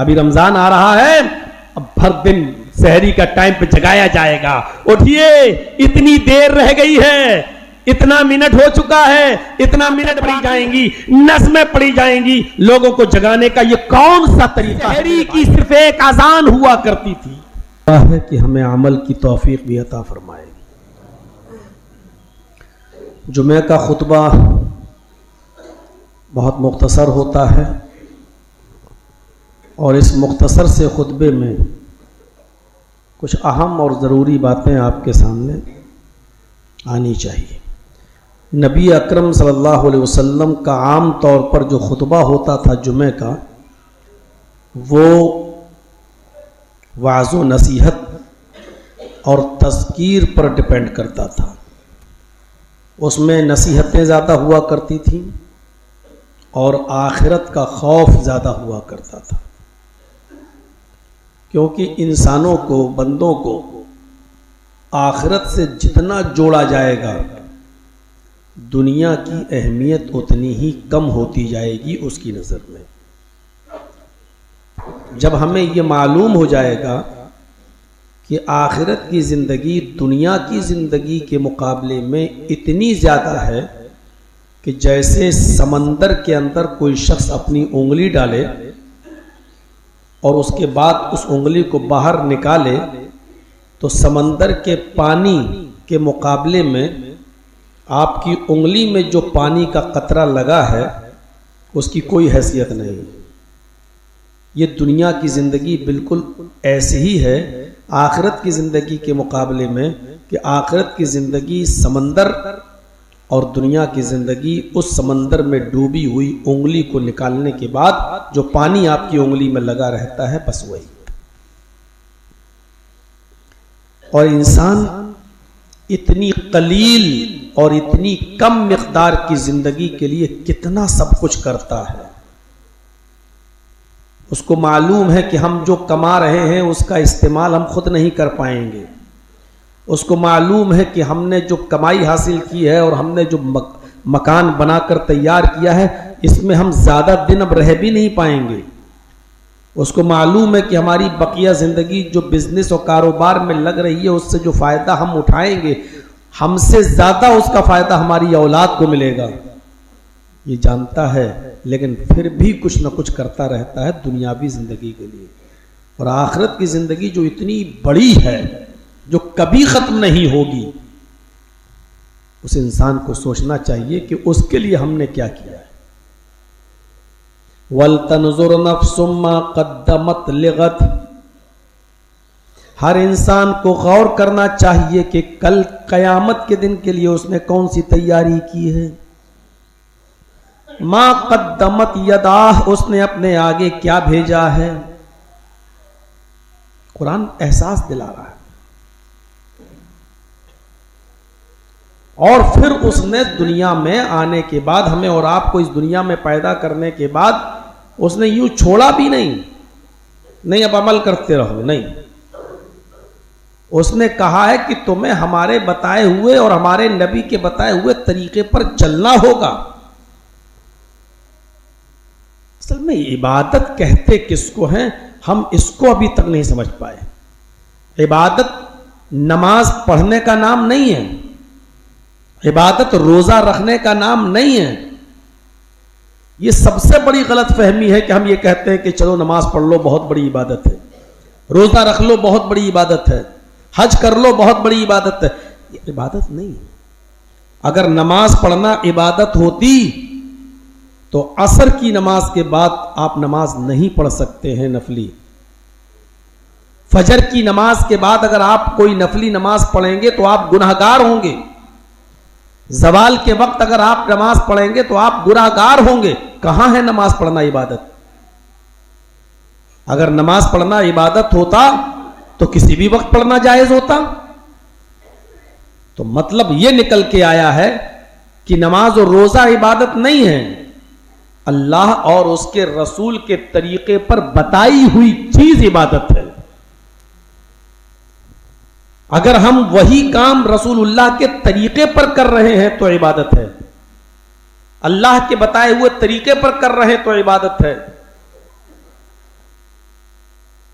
ابھی رمضان آ رہا ہے, اب بھر دن سحری کا ٹائم پہ جگایا جائے گا, اٹھیے اتنی دیر رہ گئی ہے, اتنا منٹ ہو چکا ہے, اتنا منٹ پڑھی جائیں گی, نظمیں پڑھی جائیں گی, لوگوں کو جگانے کا یہ کون سا طریقہ ہے؟ سحری کی صرف ایک اذان ہوا کرتی تھی. ہے کہ ہمیں عمل کی توفیق بھی عطا فرمائے. جمعہ کا خطبہ بہت مختصر ہوتا ہے, اور اس مختصر سے خطبے میں کچھ اہم اور ضروری باتیں آپ کے سامنے آنی چاہیے. نبی اکرم صلی اللہ علیہ وسلم کا عام طور پر جو خطبہ ہوتا تھا جمعہ کا, وہ وعظ و نصیحت اور تذکیر پر ڈپینڈ کرتا تھا. اس میں نصیحتیں زیادہ ہوا کرتی تھیں اور آخرت کا خوف زیادہ ہوا کرتا تھا, کیونکہ انسانوں کو, بندوں کو آخرت سے جتنا جوڑا جائے گا دنیا کی اہمیت اتنی ہی کم ہوتی جائے گی اس کی نظر میں. جب ہمیں یہ معلوم ہو جائے گا کہ آخرت کی زندگی دنیا کی زندگی کے مقابلے میں اتنی زیادہ ہے کہ جیسے سمندر کے اندر کوئی شخص اپنی انگلی ڈالے اور اس کے بعد اس انگلی کو باہر نکالے تو سمندر کے پانی کے مقابلے میں آپ کی انگلی میں جو پانی کا قطرہ لگا ہے اس کی کوئی حیثیت نہیں. یہ دنیا کی زندگی بالکل ایسی ہی ہے آخرت کی زندگی کے مقابلے میں, کہ آخرت کی زندگی سمندر اور دنیا کی زندگی اس سمندر میں ڈوبی ہوئی انگلی کو نکالنے کے بعد جو پانی آپ کی انگلی میں لگا رہتا ہے بس وہی. اور انسان اتنی قلیل اور اتنی کم مقدار کی زندگی کے لیے کتنا سب کچھ کرتا ہے. اس کو معلوم ہے کہ ہم جو کما رہے ہیں اس کا استعمال ہم خود نہیں کر پائیں گے. اس کو معلوم ہے کہ ہم نے جو کمائی حاصل کی ہے اور ہم نے جو مکان بنا کر تیار کیا ہے اس میں ہم زیادہ دن اب رہ بھی نہیں پائیں گے. اس کو معلوم ہے کہ ہماری بقیہ زندگی جو بزنس اور کاروبار میں لگ رہی ہے اس سے جو فائدہ ہم اٹھائیں گے ہم سے زیادہ اس کا فائدہ ہماری اولاد کو ملے گا. یہ جانتا ہے لیکن پھر بھی کچھ نہ کچھ کرتا رہتا ہے دنیاوی زندگی کے لیے. اور آخرت کی زندگی جو اتنی بڑی ہے, جو کبھی ختم نہیں ہوگی, اس انسان کو سوچنا چاہیے کہ اس کے لیے ہم نے کیا کیا ہے. وَلْتَنْظُرْ نَفْسٌ مَا قَدَّمَتْ لِغَدٍ, ہر انسان کو غور کرنا چاہیے کہ کل قیامت کے دن کے لیے اس نے کون سی تیاری کی ہے. ما قدمت یداہ, اس نے اپنے آگے کیا بھیجا ہے. قرآن احساس دلا رہا ہے. اور پھر اس نے دنیا میں آنے کے بعد ہمیں اور آپ کو اس دنیا میں پیدا کرنے کے بعد اس نے یوں چھوڑا بھی نہیں اب عمل کرتے رہو, نہیں. اس نے کہا ہے کہ تمہیں ہمارے بتائے ہوئے اور ہمارے نبی کے بتائے ہوئے طریقے پر چلنا ہوگا. اصل میں عبادت کہتے کس کو ہیں ہم اس کو ابھی تک نہیں سمجھ پائے. عبادت نماز پڑھنے کا نام نہیں ہے, عبادت روزہ رکھنے کا نام نہیں ہے. یہ سب سے بڑی غلط فہمی ہے کہ ہم یہ کہتے ہیں کہ چلو نماز پڑھ لو بہت بڑی عبادت ہے, روزہ رکھ لو بہت بڑی عبادت ہے, حج کر لو بہت بڑی عبادت ہے. یہ عبادت نہیں ہے. اگر نماز پڑھنا عبادت ہوتی تو عصر کی نماز کے بعد آپ نماز نہیں پڑھ سکتے ہیں نفلی. فجر کی نماز کے بعد اگر آپ کوئی نفلی نماز پڑھیں گے تو آپ گناہگار ہوں گے. زوال کے وقت اگر آپ نماز پڑھیں گے تو آپ گناہگار ہوں گے. کہاں ہے نماز پڑھنا عبادت؟ اگر نماز پڑھنا عبادت ہوتا تو کسی بھی وقت پڑھنا جائز ہوتا. تو مطلب یہ نکل کے آیا ہے کہ نماز اور روزہ عبادت نہیں ہے, اللہ اور اس کے رسول کے طریقے پر بتائی ہوئی چیز عبادت ہے. اگر ہم وہی کام رسول اللہ کے طریقے پر کر رہے ہیں تو عبادت ہے, اللہ کے بتائے ہوئے طریقے پر کر رہے ہیں تو عبادت ہے.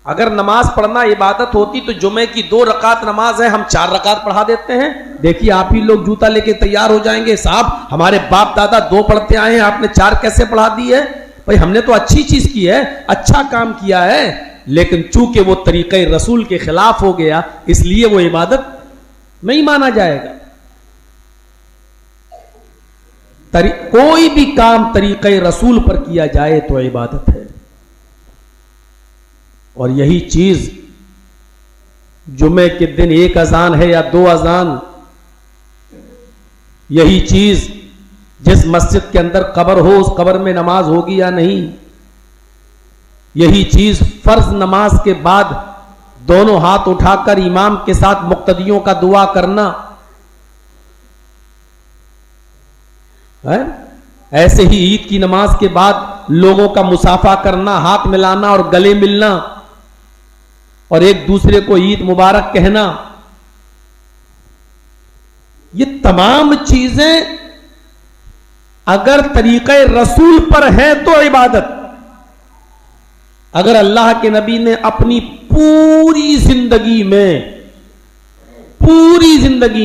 اگر نماز پڑھنا عبادت ہوتی تو جمعے کی 2 رکعت نماز ہے، ہم 4 رکعت پڑھا دیتے ہیں. دیکھیے آپ ہی لوگ جوتا لے کے تیار ہو جائیں گے، صاحب ہمارے باپ دادا 2 پڑھتے آئے ہیں، آپ نے 4 کیسے پڑھا دی ہے؟ بھائی ہم نے تو اچھی چیز کی ہے، اچھا کام کیا ہے، لیکن چونکہ وہ طریقہ رسول کے خلاف ہو گیا اس لیے وہ عبادت نہیں مانا جائے گا. کوئی بھی کام طریقہ رسول پر کیا جائے تو عبادت ہے. اور یہی چیز جمعے کے دن 1 اذان ہے یا 2 اذان، یہی چیز جس مسجد کے اندر قبر ہو اس قبر میں نماز ہوگی یا نہیں، یہی چیز فرض نماز کے بعد دونوں ہاتھ اٹھا کر امام کے ساتھ مقتدیوں کا دعا کرنا، ایسے ہی عید کی نماز کے بعد لوگوں کا مصافحہ کرنا، ہاتھ ملانا اور گلے ملنا اور ایک دوسرے کو عید مبارک کہنا، یہ تمام چیزیں اگر طریقہ رسول پر ہے تو عبادت. اگر اللہ کے نبی نے اپنی پوری زندگی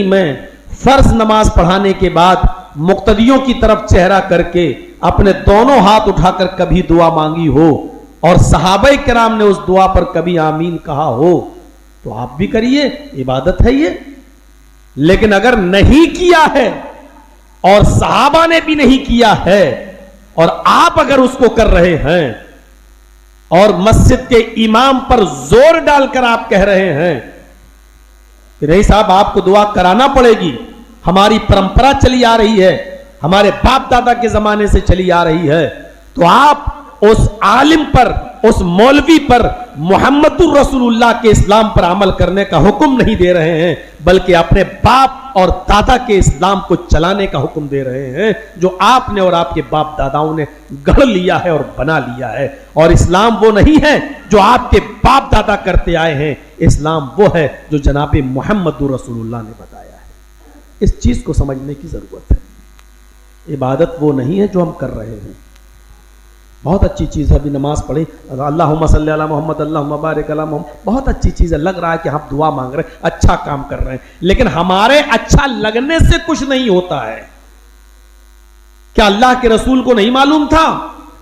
میں فرض نماز پڑھانے کے بعد مقتدیوں کی طرف چہرہ کر کے اپنے دونوں ہاتھ اٹھا کر کبھی دعا مانگی ہو اور صحابہ کرام نے اس دعا پر کبھی آمین کہا ہو تو آپ بھی کریے، عبادت ہے یہ. لیکن اگر نہیں کیا ہے اور صحابہ نے بھی نہیں کیا ہے اور آپ اگر اس کو کر رہے ہیں اور مسجد کے امام پر زور ڈال کر آپ کہہ رہے ہیں کہ نہیں صاحب آپ کو دعا کرانا پڑے گی، ہماری پرمپرا چلی آ رہی ہے، ہمارے باپ دادا کے زمانے سے چلی آ رہی ہے، تو آپ اس عالم پر، اس مولوی پر محمد الرسول اللہ کے اسلام پر عمل کرنے کا حکم نہیں دے رہے ہیں بلکہ اپنے باپ اور دادا کے اسلام کو چلانے کا حکم دے رہے ہیں جو آپ نے اور آپ کے باپ داداؤں نے گڑھ لیا ہے اور بنا لیا ہے. اور اسلام وہ نہیں ہے جو آپ کے باپ دادا کرتے آئے ہیں، اسلام وہ ہے جو جناب محمد الرسول اللہ نے بتایا ہے. اس چیز کو سمجھنے کی ضرورت ہے. عبادت وہ نہیں ہے جو ہم کر رہے ہیں. بہت اچھی چیز ہے، ابھی نماز پڑھی اللہم صلی علی محمد اللہم بارک علی محمد، بہت اچھی چیز ہے، لگ رہا ہے کہ ہم دعا مانگ رہے ہیں، اچھا کام کر رہے ہیں، لیکن ہمارے اچھا لگنے سے کچھ نہیں ہوتا ہے. کیا اللہ کے رسول کو نہیں معلوم تھا؟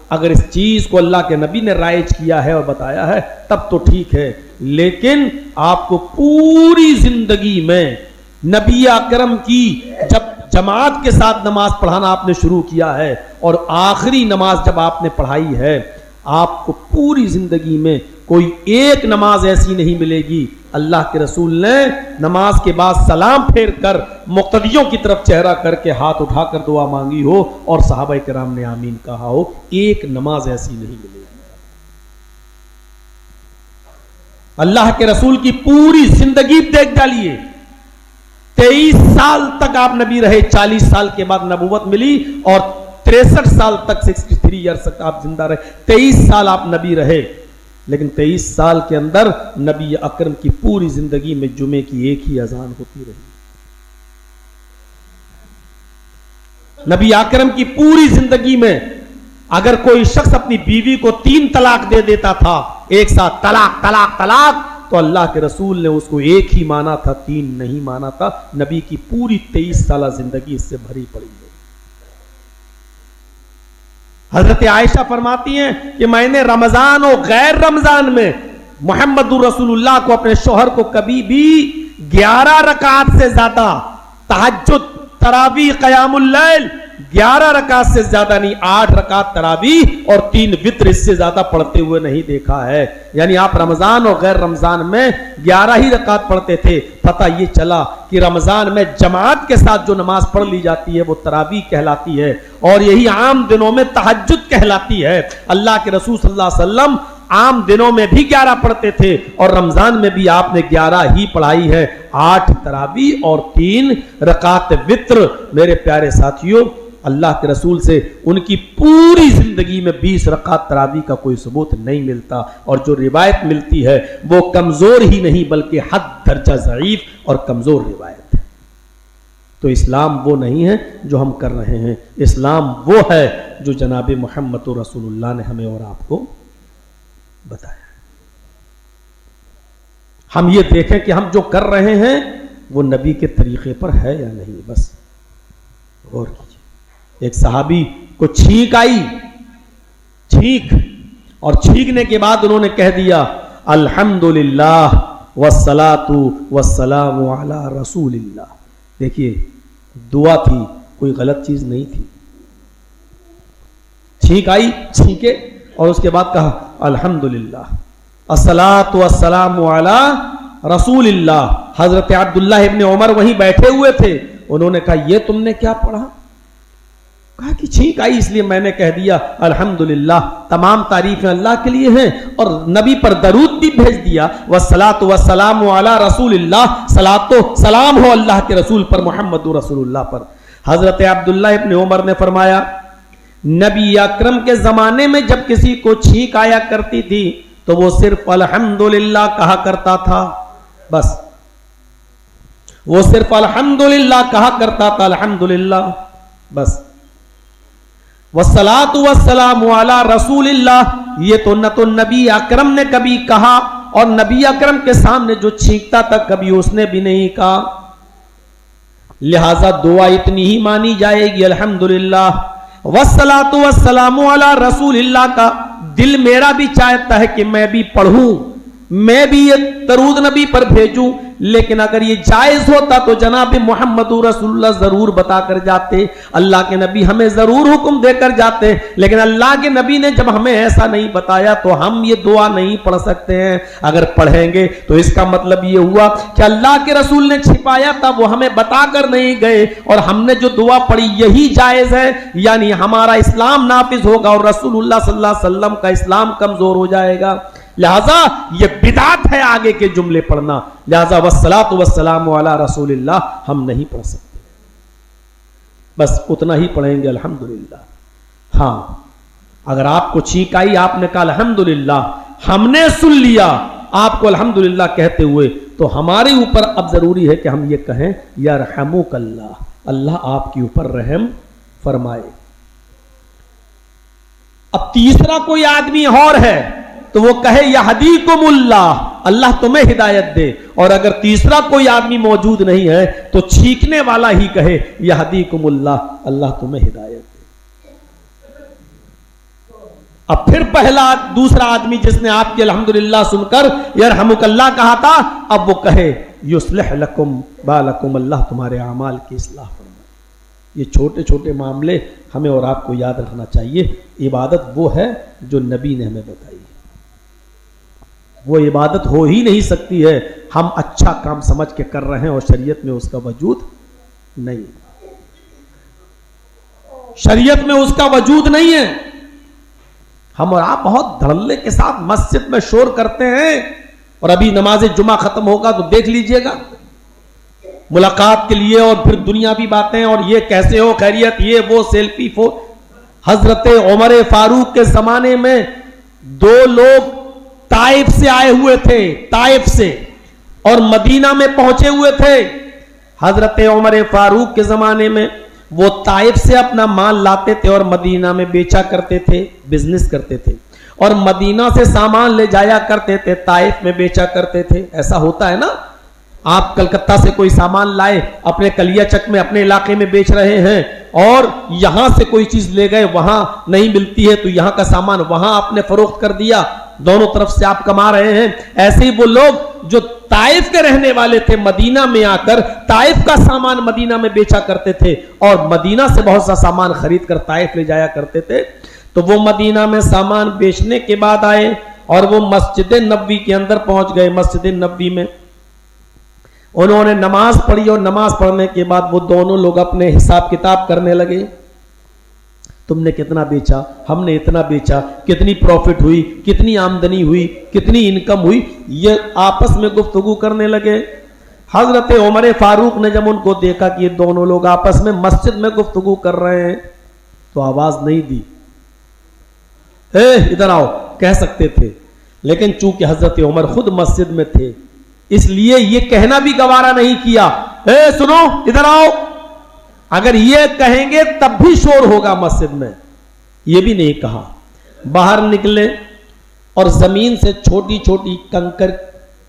اگر اس چیز کو اللہ کے نبی نے رائج کیا ہے اور بتایا ہے تب تو ٹھیک ہے، لیکن آپ کو پوری زندگی میں نبی اکرم کی جب جماعت کے ساتھ نماز پڑھانا آپ نے شروع کیا ہے اور آخری نماز جب آپ نے پڑھائی ہے، آپ کو پوری زندگی میں کوئی ایک نماز ایسی نہیں ملے گی اللہ کے رسول نے نماز کے بعد سلام پھیر کر مقتدیوں کی طرف چہرہ کر کے ہاتھ اٹھا کر دعا مانگی ہو اور صحابہ کرام نے آمین کہا ہو. ایک نماز ایسی نہیں ملے گی. اللہ کے رسول کی پوری زندگی دیکھ ڈالیے، 23 سال تک آپ نبی رہے، 40 سال کے بعد نبوت ملی اور 63 سال تک 63 ایئرس تک آپ زندہ رہے. 23 سال آپ نبی رہے، لیکن 23 سال کے اندر نبی اکرم کی پوری زندگی میں جمعے کی ایک ہی اذان ہوتی رہی. نبی اکرم کی پوری زندگی میں اگر کوئی شخص اپنی بیوی کو 3 طلاق دے دیتا تھا ایک ساتھ، طلاق طلاق طلاق، تو اللہ کے رسول نے اس کو ایک ہی مانا تھا، 3 نہیں مانا تھا. نبی کی پوری 23 سالہ زندگی اس سے بھری پڑی ہے. حضرت عائشہ فرماتی ہیں کہ میں نے رمضان اور غیر رمضان میں محمد الرسول اللہ کو، اپنے شوہر کو، کبھی بھی 11 رکعات سے زیادہ تہجد، تراویح، قیام اللیل 11 رکعت سے زیادہ نہیں، 8 رکعت تراویح اور 3 وتر اس سے زیادہ پڑھتے ہوئے نہیں دیکھا ہے. یعنی آپ رمضان اور غیر رمضان میں 11 ہی رکعت پڑھتے تھے. پتہ یہ چلا کہ رمضان میں جماعت کے ساتھ جو نماز پڑھ لی جاتی ہے وہ تراویح کہلاتی ہے اور یہی عام دنوں میں تہجد کہلاتی ہے. اللہ کے رسول صلی اللہ علیہ وسلم عام دنوں میں بھی 11 پڑھتے تھے اور رمضان میں بھی آپ نے 11 ہی پڑھائی ہے، 8 تراویح اور 3 رکعت وتر. میرے پیارے ساتھیوں، اللہ کے رسول سے ان کی پوری زندگی میں 20 رکعت تراویح کا کوئی ثبوت نہیں ملتا، اور جو روایت ملتی ہے وہ کمزور ہی نہیں بلکہ حد درجہ ضعیف اور کمزور روایت ہے. تو اسلام وہ نہیں ہے جو ہم کر رہے ہیں، اسلام وہ ہے جو جناب محمد رسول اللہ نے ہمیں اور آپ کو بتایا. ہم یہ دیکھیں کہ ہم جو کر رہے ہیں وہ نبی کے طریقے پر ہے یا نہیں. بس غور کیجیے. ایک صحابی کو چھینک آئی, چھینک, اور چھینکنے کے بعد انہوں نے کہہ دیا الحمدللہ والصلاۃ والسلام علی رسول اللہ. دیکھیے دعا تھی, کوئی غلط چیز نہیں تھی. چھینک آئی, چھینکے, اور اس کے بعد کہا الحمدللہ الصلاۃ والسلام علی رسول اللہ. حضرت عبداللہ ابن عمر وہیں بیٹھے ہوئے تھے. انہوں نے کہا یہ تم نے کیا پڑھا؟ کہا کہ چھینک آئی اس لیے میں نے کہہ دیا الحمدللہ. تمام تعریفیں اللہ کے لیے ہیں, اور نبی پر درود بھی بھیج دیا. والصلاۃ والسلام علی رسول اللہ, صلاۃ و سلام ہو اللہ کے رسول پر, محمد رسول اللہ پر. حضرت عبداللہ ابن عمر نے فرمایا نبی اکرم کے زمانے میں جب کسی کو چھینک آیا کرتی تھی تو وہ صرف الحمدللہ کہا کرتا تھا. بس وہ صرف الحمدللہ کہا کرتا تھا, الحمدللہ بس. والصلاۃ والسلام علی رسول اللہ, یہ تو نہ تو نبی اکرم نے کبھی کہا, اور نبی اکرم کے سامنے جو چھینکتا تھا کبھی اس نے بھی نہیں کہا. لہذا دعا اتنی ہی مانی جائے گی الحمدللہ والصلاۃ والسلام علی رسول اللہ کا. دل میرا بھی چاہتا ہے کہ میں بھی پڑھوں, میں بھی یہ درود نبی پر بھیجوں, لیکن اگر یہ جائز ہوتا تو جناب محمد رسول اللہ ضرور بتا کر جاتے, اللہ کے نبی ہمیں ضرور حکم دے کر جاتے. لیکن اللہ کے نبی نے جب ہمیں ایسا نہیں بتایا تو ہم یہ دعا نہیں پڑھ سکتے ہیں. اگر پڑھیں گے تو اس کا مطلب یہ ہوا کہ اللہ کے رسول نے چھپایا تھا, وہ ہمیں بتا کر نہیں گئے, اور ہم نے جو دعا پڑھی یہی جائز ہے, یعنی ہمارا اسلام نافذ ہوگا اور رسول اللہ صلی اللہ علیہ وسلم کا اسلام کمزور ہو جائے گا. لہذا یہ بدعت ہے آگے کے جملے پڑھنا. لہذا والصلاۃ والسلام علی رسول اللہ ہم نہیں پڑھ سکتے, بس اتنا ہی پڑھیں گے الحمدللہ. ہاں اگر آپ کو چھینک آئی, آپ نے کہا الحمدللہ, ہم نے سن لیا آپ کو الحمدللہ کہتے ہوئے, تو ہمارے اوپر اب ضروری ہے کہ ہم یہ کہیں یرحمک اللہ, اللہ آپ کے اوپر رحم فرمائے. اب تیسرا کوئی آدمی اور ہے تو وہ کہے یہدیکم اللہ, اللہ تمہیں ہدایت دے. اور اگر تیسرا کوئی آدمی موجود نہیں ہے تو چھینکنے والا ہی کہے یہدیکم اللہ, اللہ تمہیں ہدایت دے. اب پھر دوسرا آدمی جس نے آپ کی الحمدللہ سن کر یرحمک اللہ کہا تھا, اب وہ کہے یصلح لکم بالکم, اللہ تمہارے اعمال کی اصلاح فرمائے. یہ چھوٹے چھوٹے معاملے ہمیں اور آپ کو یاد رکھنا چاہیے. عبادت وہ ہے جو نبی نے ہمیں بتائی. وہ عبادت ہو ہی نہیں سکتی ہے ہم اچھا کام سمجھ کے کر رہے ہیں اور شریعت میں اس کا وجود نہیں, شریعت میں اس کا وجود نہیں ہے. ہم اور آپ بہت دھڑلے کے ساتھ مسجد میں شور کرتے ہیں, اور ابھی نماز جمعہ ختم ہوگا تو دیکھ لیجئے گا ملاقات کے لیے, اور پھر دنیاوی باتیں, اور یہ کیسے ہو خیریت, یہ وہ سیلفی حضرت عمر فاروق کے زمانے میں دو لوگ طائف سے آئے ہوئے تھے, طائف سے, اور مدینہ میں پہنچے ہوئے تھے. حضرت عمر فاروق کے زمانے میں وہ طائف سے اپنا مال لاتے تھے اور مدینہ میں بیچا کرتے تھے, بزنس کرتے تھے, اور مدینہ سے سامان لے جایا کرتے تھے, طائف میں بیچا کرتے تھے. ایسا ہوتا ہے نا, آپ کلکتہ سے کوئی سامان لائے, اپنے کلیا چک میں اپنے علاقے میں بیچ رہے ہیں, اور یہاں سے کوئی چیز لے گئے, وہاں نہیں ملتی ہے تو یہاں کا سامان وہاں آپ نے فروخت کر دیا, دونوں طرف سے آپ کما رہے ہیں. ایسے ہی وہ لوگ جو طائف کے رہنے والے تھے مدینہ میں آ کر طائف کا سامان مدینہ میں بیچا کرتے تھے, اور مدینہ سے بہت سا سامان خرید کر طائف لے جایا کرتے تھے. تو وہ مدینہ میں سامان بیچنے کے بعد آئے اور وہ مسجد نبوی کے اندر پہنچ گئے. مسجد نبوی میں انہوں نے نماز پڑھی, اور نماز پڑھنے کے بعد وہ دونوں لوگ اپنے حساب کتاب کرنے لگے. تم نے کتنا بیچا, ہم نے اتنا بیچا, کتنی پروفٹ ہوئی, کتنی آمدنی ہوئی, کتنی انکم ہوئی, یہ آپس میں گفتگو کرنے لگے. حضرت عمر فاروق نے جب ان کو دیکھا کہ یہ دونوں لوگ آپس میں مسجد میں گفتگو کر رہے ہیں تو آواز نہیں دی. ادھر آؤ کہہ سکتے تھے, لیکن چونکہ حضرت عمر خود مسجد میں تھے اس لیے یہ کہنا بھی گوارا نہیں کیا, سنو ادھر آؤ. اگر یہ کہیں گے تب بھی شور ہوگا مسجد میں, یہ بھی نہیں کہا. باہر نکلے اور زمین سے چھوٹی چھوٹی کنکر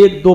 1-2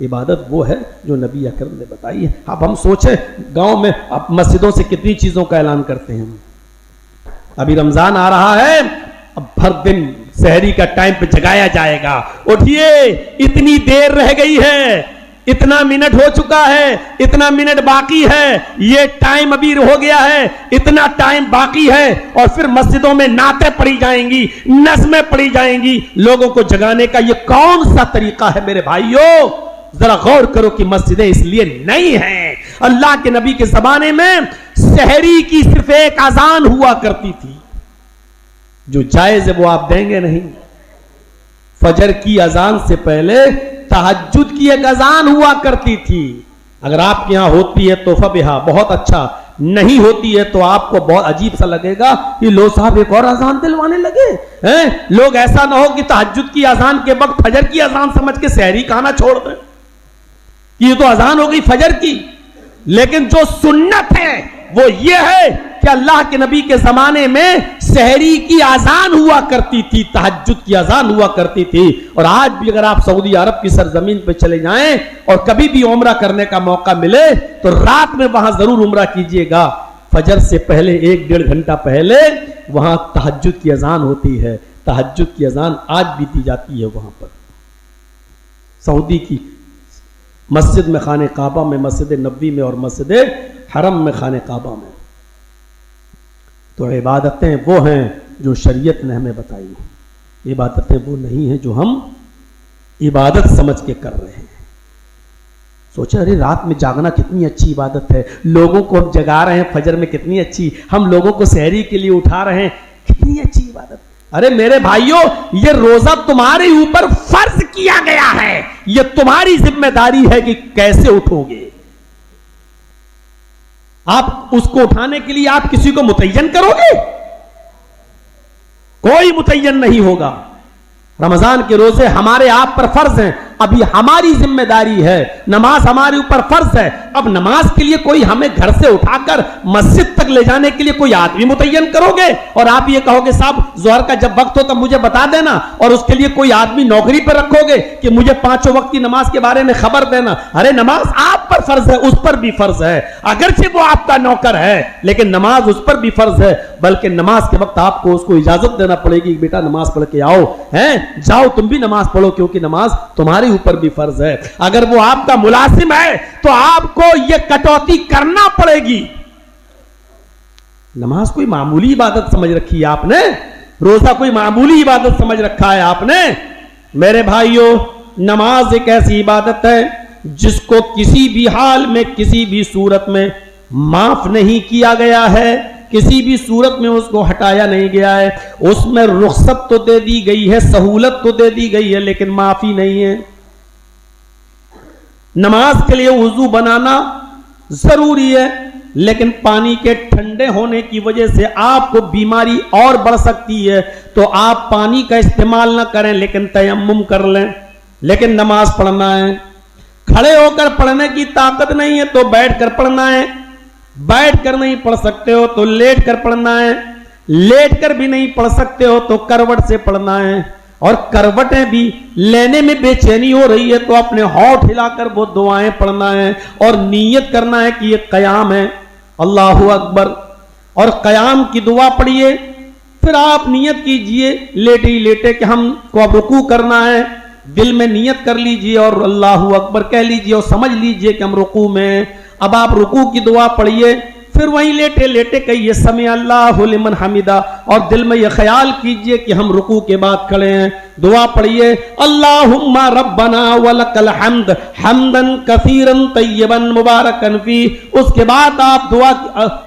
عبادت وہ ہے جو نبی اکرم نے بتائی ہے. اب ہم سوچیں گاؤں میں اب مسجدوں سے کتنی چیزوں کا اعلان کرتے ہیں. ابھی رمضان آ رہا ہے, اب ہر دن سحری کا ٹائم پہ جگایا جائے گا, اٹھیے اتنی دیر رہ گئی ہے, اتنا منٹ ہو چکا ہے, اتنا منٹ باقی ہے, یہ ٹائم ابھی ہو گیا ہے, اتنا ٹائم باقی ہے. اور پھر مسجدوں میں نعتیں پڑھی جائیں گی, نظمیں پڑھی جائیں گی. لوگوں کو جگانے کا یہ کون سا طریقہ ہے میرے بھائیوں؟ ذرا غور کرو کہ مسجدیں اس لیے نہیں ہیں. اللہ کے نبی کے زمانے میں سحری کی صرف ایک اذان ہوا کرتی تھی, جو جائز ہے وہ آپ دیں گے نہیں. فجر کی اذان سے پہلے تہجد کی ایک اذان ہوا کرتی تھی. اگر آپ کے ہاں ہوتی ہے تو فبہا, بہت اچھا, نہیں ہوتی ہے تو آپ کو بہت عجیب سا لگے گا کہ لو صاحب ایک اور اذان دلوانے لگے ہیں. لوگ ایسا نہ ہو کہ تہجد کی اذان کے وقت فجر کی اذان سمجھ کے سحری کھانا چھوڑ دیں کہ یہ تو اذان ہو گئی فجر کی. لیکن جو سنت ہے وہ یہ ہے کہ اللہ کے نبی کے زمانے میں سحری کی اذان ہوا کرتی تھی, تہجد کی اذان ہوا کرتی تھی. اور آج بھی اگر آپ سعودی عرب کی سرزمین پہ چلے جائیں اور کبھی بھی عمرہ کرنے کا موقع ملے تو رات میں وہاں ضرور عمرہ کیجئے گا. فجر سے پہلے 1-1.5 گھنٹہ پہلے وہاں تہجد کی اذان ہوتی ہے. تہجد کی اذان آج بھی دی جاتی ہے وہاں پر. سعودی کی مسجد میں, خانہ کعبہ میں, مسجد نبوی میں اور مسجد حرم میں خانہ کعبہ میں. تو عبادتیں وہ ہیں جو شریعت نے ہمیں بتائی ہیں. عبادتیں وہ نہیں ہیں جو ہم عبادت سمجھ کے کر رہے ہیں. سوچے ارے رات میں جاگنا کتنی اچھی عبادت ہے, لوگوں کو ہم جگا رہے ہیں فجر میں کتنی اچھی, ہم لوگوں کو سحری کے لیے اٹھا رہے ہیں کتنی اچھی عبادت. ارے میرے بھائیوں, یہ روزہ تمہارے اوپر فرض کیا گیا ہے, یہ تمہاری ذمہ داری ہے کہ کیسے اٹھو گے. آپ اس کو اٹھانے کے لیے آپ کسی کو متعین کرو گے؟ کوئی متعین نہیں ہوگا. رمضان کے روزے ہمارے آپ پر فرض ہیں, ابھی ہماری ذمہ داری ہے. نماز ہمارے اوپر فرض ہے, اب نماز کے لیے کوئی ہمیں گھر سے اٹھا کر مسجد تک لے جانے کے لیے کوئی آدمی متعین کرو گے اور آپ یہ کہو گے صاحب ظہر کا جب وقت ہو تب مجھے بتا دینا, اور اس کے لیے کوئی آدمی نوکری پر رکھو گے کہ مجھے 5 وقت کی نماز کے بارے میں خبر دینا. ارے نماز آپ پر فرض ہے, اس پر بھی فرض ہے, اگرچہ وہ آپ کا نوکر ہے لیکن نماز اس پر بھی فرض ہے. بلکہ نماز کے وقت آپ کو اس کو اجازت دینا پڑے گی, بیٹا نماز پڑھ کے آؤ, جاؤ تم بھی نماز پڑھو, کیونکہ نماز تمہارے اوپر بھی فرض ہے. اگر وہ آپ کا ملازم ہے تو آپ کو یہ کٹوتی کرنا پڑے گی. نماز کوئی معمولی عبادت سمجھ رکھی ہے آپ نے, روزہ کوئی معمولی عبادت سمجھ رکھا ہے آپ نے. میرے بھائیوں, نماز ایک ایسی عبادت ہے جس کو کسی بھی حال میں کسی بھی صورت میں معاف نہیں کیا گیا ہے, کسی بھی صورت میں اس کو ہٹایا نہیں گیا ہے. اس میں رخصت تو دے دی گئی ہے, سہولت تو دے دی گئی ہے, لیکن معافی نہیں ہے. نماز کے لیے وضو بنانا ضروری ہے, لیکن پانی کے ٹھنڈے ہونے کی وجہ سے آپ کو بیماری اور بڑھ سکتی ہے, تو آپ پانی کا استعمال نہ کریں لیکن تیمم کر لیں. لیکن نماز پڑھنا ہے, کھڑے ہو کر پڑھنے کی طاقت نہیں ہے تو بیٹھ کر پڑھنا ہے, بیٹھ کر نہیں پڑھ سکتے ہو تو لیٹ کر پڑھنا ہے, لیٹ کر بھی نہیں پڑھ سکتے ہو تو کروٹ سے پڑھنا ہے. اور کروٹیں بھی لینے میں بے چینی ہو رہی ہے تو اپنے ہونٹ ہلا کر وہ دعائیں پڑھنا ہے, اور نیت کرنا ہے کہ یہ قیام ہے, اللہ اکبر, اور قیام کی دعا پڑھیے. پھر آپ نیت کیجئے لیٹے لیٹے کہ ہم کو اب رکوع کرنا ہے, دل میں نیت کر لیجئے اور اللہ اکبر کہہ لیجئے اور سمجھ لیجئے کہ ہم رکوع میں ہیں. اب آپ رکوع کی دعا پڑھیے, پھر وہیں لیٹے لیٹے کہیے سمع اللہ لمن حمدہ, اور دل میں یہ خیال کیجئے کہ ہم رکوع کے بعد کھڑے ہیں. دعا پڑھیے اللہم ربنا ولک الحمد حمدا کثیرا طیبا مبارکا فیہ. اس کے بعد آپ دعا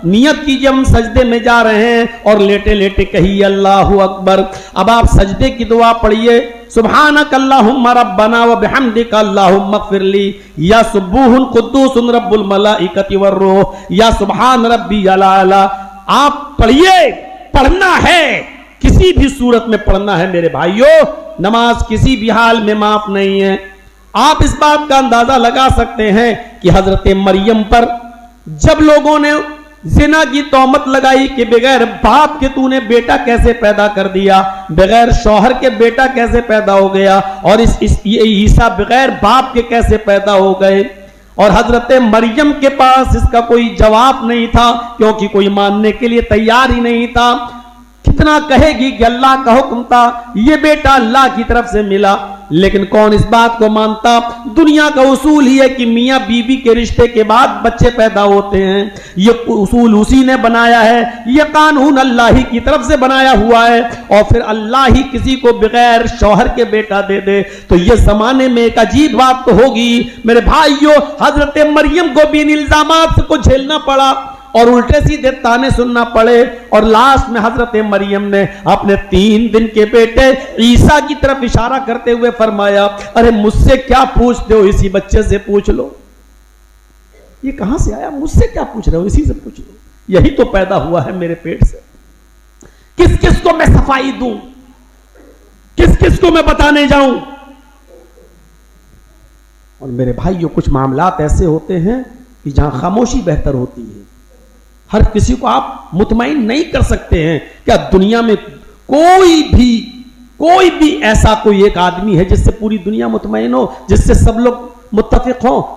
نیت کیجئے ہم سجدے میں جا رہے ہیں, اور لیٹے لیٹے کہیے اللہ اکبر. اب آپ سجدے کی دعا پڑھیے سبحانک اللہم ربنا وبحمدک اللہم اغفر لی, یا سبوح قدوس رب الملائکۃ والروح, یا سبحان ربی الاعلی. آپ پڑھیے, پڑھنا ہے, کسی بھی صورت میں پڑھنا ہے. میرے بھائیوں, نماز کسی بھی حال میں معاف نہیں ہے. آپ اس بات کا اندازہ لگا سکتے ہیں کہ حضرت مریم پر جب لوگوں نے زنا کی تہمت لگائی کہ بغیر باپ کے تو نے بیٹا کیسے پیدا کر دیا, بغیر شوہر کے بیٹا کیسے پیدا ہو گیا, اور یہ عیسیٰ بغیر باپ کے کیسے پیدا ہو گئے. اور حضرت مریم کے پاس اس کا کوئی جواب نہیں تھا, کیونکہ کوئی ماننے کے لیے تیار ہی نہیں تھا. کتنا کہے گی کہ اللہ کا حکم تھا, یہ بیٹا اللہ کی طرف سے ملا, لیکن کون اس بات کو مانتا. دنیا کا اصول ہی ہے کہ میاں بیوی کے رشتے کے بعد بچے پیدا ہوتے ہیں, یہ اصول اسی نے بنایا ہے, یہ قانون اللہ ہی کی طرف سے بنایا ہوا ہے. اور پھر اللہ ہی کسی کو بغیر شوہر کے بیٹا دے دے تو یہ زمانے میں ایک عجیب بات تو ہوگی. میرے بھائیو, حضرت مریم کو بھی ان الزامات کو جھیلنا پڑا اور الٹے سیدھے تانے سننا پڑے, اور لاسٹ میں حضرت مریم نے اپنے 3 دن کے بیٹے عیسیٰ کی طرف اشارہ کرتے ہوئے فرمایا, ارے مجھ سے کیا پوچھتے ہو, اسی بچے سے پوچھ لو. یہ کہاں سے آیا, مجھ سے کیا پوچھ رہے ہو, اسی سے پوچھ لو, یہی تو پیدا ہوا ہے میرے پیٹ سے. کس کس کو میں صفائی دوں, کس کس کو میں بتانے جاؤں. اور میرے بھائیو, کچھ معاملات ایسے ہوتے ہیں کہ جہاں خاموشی بہتر ہوتی ہے. ہر کسی کو آپ مطمئن نہیں کر سکتے ہیں. کیا دنیا میں کوئی بھی ایسا کوئی ایک آدمی ہے جس سے پوری دنیا مطمئن ہو, جس سے سب لوگ متفق ہوں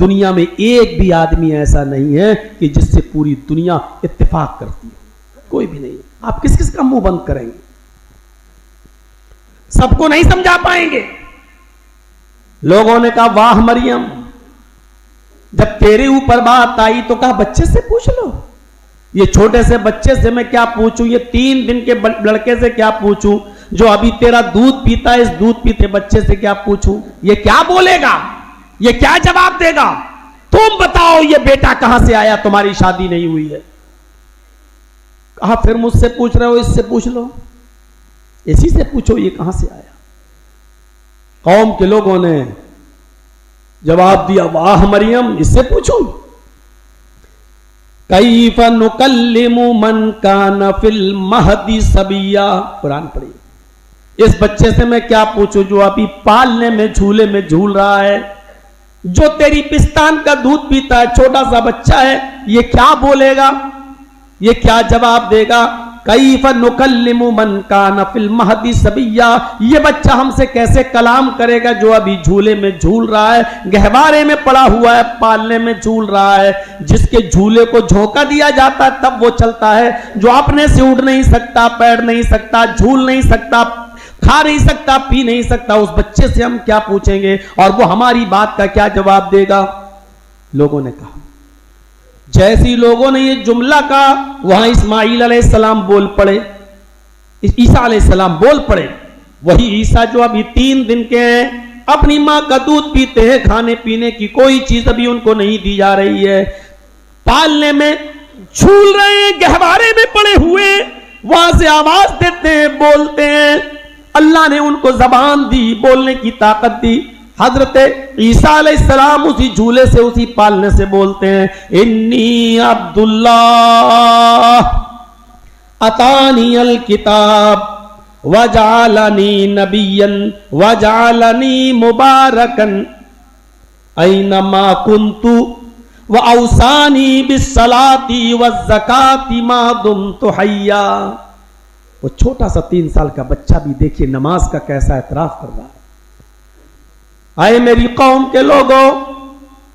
دنیا میں ایک بھی آدمی ایسا نہیں ہے کہ جس سے پوری دنیا اتفاق کرتی ہے, کوئی بھی نہیں. آپ کس کس کا منہ بند کریں گے؟ سب کو نہیں سمجھا پائیں گے. لوگوں نے کہا واہ مریم, جب تیرے اوپر بات آئی تو کہا بچے سے پوچھ لو. یہ چھوٹے سے بچے سے میں کیا پوچھوں, یہ 3 دن کے لڑکے سے کیا پوچھوں, جو ابھی تیرا دودھ پیتا ہے, اس دودھ پیتے بچے سے کیا پوچھوں؟ یہ کیا بولے گا, یہ کیا جواب دے گا؟ تم بتاؤ یہ بیٹا کہاں سے آیا, تمہاری شادی نہیں ہوئی ہے. کہا پھر مجھ سے پوچھ رہے ہو, اس سے پوچھ لو, اسی سے پوچھو یہ کہاں سے آیا. قوم کے لوگوں نے جواب دیا واہ مریم, اس سے پوچھو. کیف نکلم من کان فی المہد صبیا, قرآن پڑھیے. اس بچے سے میں کیا پوچھوں جو ابھی پالنے میں جھولے میں جھول رہا ہے, جو تیری پستان کا دودھ پیتا ہے, چھوٹا سا بچہ ہے, یہ کیا بولے گا, یہ کیا جواب دے گا؟ کیف نکلم من کان فی المہد صبیا, یہ بچہ ہم سے کیسے کلام کرے گا جو ابھی جھولے میں جھول رہا ہے, گہوارے میں پڑا ہوا ہے, پالنے میں جھول رہا ہے. جس کے جھولے کو جھونکا دیا جاتا ہے تب وہ چلتا ہے, جو اپنے سے اڑ نہیں سکتا, بیٹھ نہیں سکتا, جھول نہیں سکتا, کھا نہیں سکتا, پی نہیں سکتا, اس بچے سے ہم کیا پوچھیں گے اور وہ ہماری بات کا کیا جواب دے گا؟ لوگوں نے کہا. جیسی لوگوں نے یہ جملہ کہا, وہاں اسماعیل علیہ السلام بول پڑے, عیسیٰ علیہ السلام بول پڑے. وہی عیسیٰ جو ابھی 3 دن کے ہیں, اپنی ماں کا دودھ پیتے ہیں, کھانے پینے کی کوئی چیز ابھی ان کو نہیں دی جا رہی ہے, پالنے میں جھول رہے ہیں, گہوارے میں پڑے ہوئے, وہاں سے آواز دیتے ہیں, بولتے ہیں. اللہ نے ان کو زبان دی, بولنے کی طاقت دی. حضرت عیسیٰ علیہ السلام اسی جھولے سے, اسی پالنے سے بولتے ہیں انی عبداللہ اتانی الکتاب وجعلنی نبیا وجعلنی مبارکا اینما کنت واوصانی بالصلاۃ والزکاۃ ما دمت حیا. وہ چھوٹا سا 3 سال کا بچہ بھی دیکھیے نماز کا کیسا اعتراف کر رہا ہے. آئے میری قوم کے لوگوں,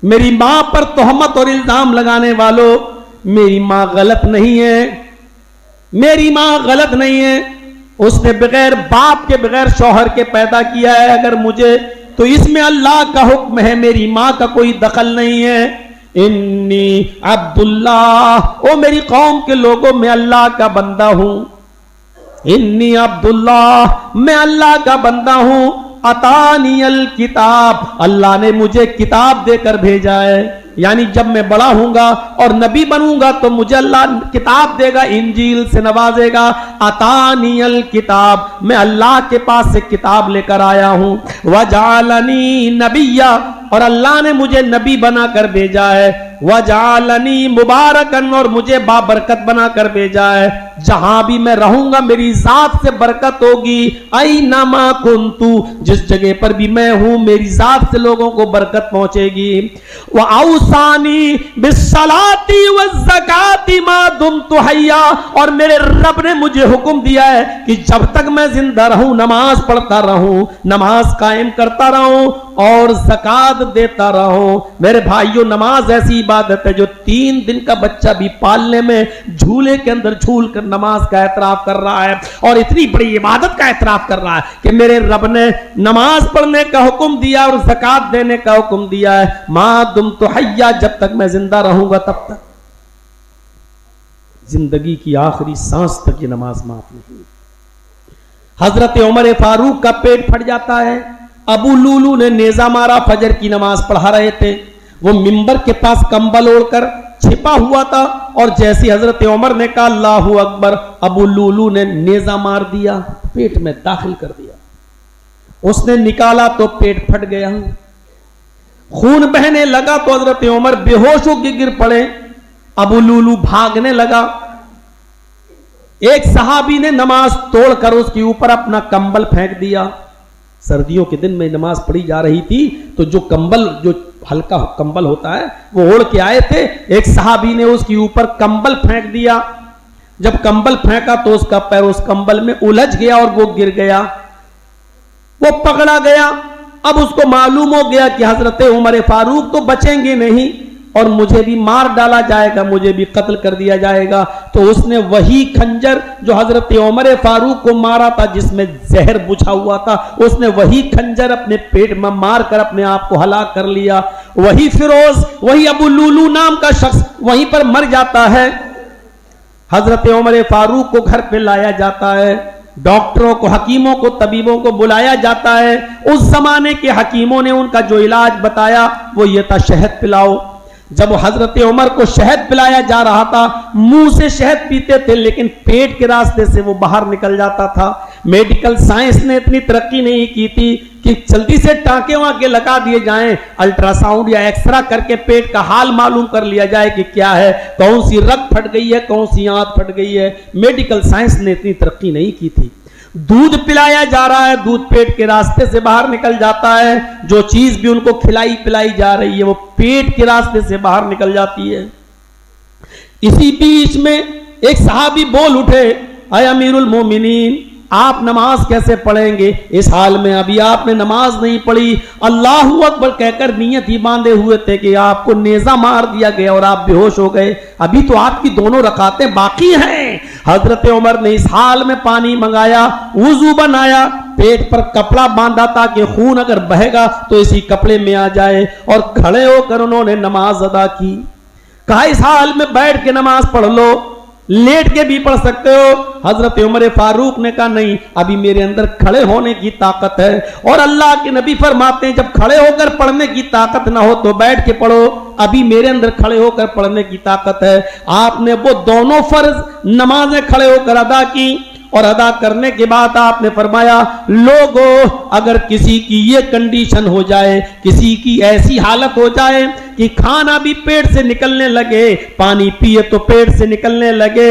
میری ماں پر تہمت اور الزام لگانے والوں, میری ماں غلط نہیں ہے, میری ماں غلط نہیں ہے. اس نے بغیر باپ کے, بغیر شوہر کے پیدا کیا ہے. اگر مجھے تو اس میں اللہ کا حکم ہے, میری ماں کا کوئی دخل نہیں ہے. انی عبداللہ, او میری قوم کے لوگوں, میں اللہ کا بندہ ہوں. انی عبداللہ, میں اللہ کا بندہ ہوں. اتانی الکتاب, اللہ نے مجھے کتاب دے کر بھیجا ہے. یعنی جب میں بڑا ہوں گا اور نبی بنوں گا تو مجھے اللہ کتاب دے گا, انجیل سے نوازے گا. اتانی الکتاب, میں اللہ کے پاس سے کتاب لے کر آیا ہوں. وجعلنی نبیا, اور اللہ نے مجھے نبی بنا کر بھیجا ہے، وجعلنی مبارکن، اور مجھے بابرکت بنا کر بھیجا ہے، جہاں بھی میں رہوں گا میری ذات سے برکت ہوگی، اینما کنتو، جس جگہ پر بھی میں ہوں میری ذات سے لوگوں کو برکت پہنچے گی، واوصانی بالصلاۃ والزکاۃ ما دمت حیا، اور میرے رب نے مجھے حکم دیا ہے کہ جب تک میں زندہ رہوں نماز پڑھتا رہوں، نماز قائم کرتا رہوں اور زکات دیتا رہوں۔ میرے بھائیوں، نماز ایسی عبادت ہے جو 3 دن کا بچہ بھی پالنے میں جھولے کے اندر جھول کر نماز کا اعتراف کر رہا ہے، اور اتنی بڑی عبادت کا اعتراف کر رہا ہے کہ میرے رب نے نماز پڑھنے کا حکم دیا اور زکات دینے کا حکم دیا ہے، ما دمت حیا، جب تک میں زندہ رہوں گا تب تک، زندگی کی آخری سانس تک یہ نماز معاف نہیں۔ حضرت عمر فاروق کا پیٹ پھٹ جاتا ہے، ابو لولو نے نیزہ مارا، فجر کی نماز پڑھا رہے تھے، وہ منبر کے پاس کمبل اوڑھ کر چھپا ہوا تھا، اور جیسی حضرت عمر نے کہا اللہ اکبر، ابو لولو نے نیزہ مار دیا، پیٹ میں داخل کر دیا، اس نے نکالا تو پیٹ پھٹ گیا، خون بہنے لگا تو حضرت عمر بے ہوش ہو کے گر پڑے، ابو لولو بھاگنے لگا، ایک صحابی نے نماز توڑ کر اس کے اوپر اپنا کمبل پھینک دیا، سردیوں کے دن میں نماز پڑھی جا رہی تھی تو جو کمبل، جو ہلکا کمبل ہوتا ہے وہ اوڑھ کے آئے تھے، ایک صحابی نے اس کے اوپر کمبل پھینک دیا، جب کمبل پھینکا تو اس کا پیر اس کمبل میں الجھ گیا اور وہ گر گیا، وہ پکڑا گیا، اب اس کو معلوم ہو گیا کہ حضرت عمر فاروق تو بچیں گے نہیں اور مجھے بھی مار ڈالا جائے گا، مجھے بھی قتل کر دیا جائے گا، تو اس نے وہی خنجر جو حضرت عمر فاروق کو مارا تھا جس میں زہر بجھا ہوا تھا، اس نے وہی خنجر اپنے پیٹ میں مار کر اپنے آپ کو ہلاک کر لیا۔ وہی فیروز، وہی ابو لولو نام کا شخص وہیں پر مر جاتا ہے، حضرت عمر فاروق کو گھر پہ لایا جاتا ہے، ڈاکٹروں کو، حکیموں کو، طبیبوں کو بلایا جاتا ہے، اس زمانے کے حکیموں نے ان کا جو علاج بتایا وہ یہ تھا شہد پلاؤ۔ جب حضرت عمر کو شہد پلایا جا رہا تھا، منہ سے شہد پیتے تھے لیکن پیٹ کے راستے سے وہ باہر نکل جاتا تھا۔ میڈیکل سائنس نے اتنی ترقی نہیں کی تھی کہ جلدی سے ٹانکے وہاں کے لگا دیے جائیں، الٹرا ساؤنڈ یا ایکسرا کر کے پیٹ کا حال معلوم کر لیا جائے کہ کیا ہے، کون سی رگ پھٹ گئی ہے، کون سی آنت پھٹ گئی ہے، میڈیکل سائنس نے اتنی ترقی نہیں کی تھی۔ دودھ پلایا جا رہا ہے، دودھ پیٹ کے راستے سے باہر نکل جاتا ہے، جو چیز بھی ان کو کھلائی پلائی جا رہی ہے وہ پیٹ کے راستے سے باہر نکل جاتی ہے۔ اسی بیچ میں ایک صحابی بول اٹھے، اے امیر المومنین، آپ نماز کیسے پڑھیں گے؟ اس حال میں ابھی آپ نے نماز نہیں پڑھی، اللہ اکبر کہہ کر نیت ہی باندھے ہوئے تھے کہ آپ کو نیزہ مار دیا گیا اور آپ بے ہوش ہو گئے، ابھی تو آپ کی دونوں رکعتیں باقی ہیں۔ حضرت عمر نے اس حال میں پانی منگایا، وضو بنایا، پیٹ پر کپڑا باندھا تاکہ خون اگر بہے گا تو اسی کپڑے میں آ جائے، اور کھڑے ہو کر انہوں نے نماز ادا کی۔ کہا اس حال میں بیٹھ کے نماز پڑھ لو، لیٹ کے بھی پڑھ سکتے ہو۔ حضرت عمر فاروق نے کہا نہیں، ابھی میرے اندر کھڑے ہونے کی طاقت ہے، اور اللہ کے نبی فرماتے ہیں جب کھڑے ہو کر پڑھنے کی طاقت نہ ہو تو بیٹھ کے پڑھو، ابھی میرے اندر کھڑے ہو کر پڑھنے کی طاقت ہے۔ آپ نے وہ دونوں فرض نمازیں کھڑے ہو کر ادا کی، اور ادا کرنے کے بعد آپ نے فرمایا لوگوں، اگر کسی کی یہ کنڈیشن ہو جائے، کسی کی ایسی حالت ہو جائے کہ کھانا بھی پیٹ سے نکلنے لگے، پانی پیے تو پیٹ سے نکلنے لگے،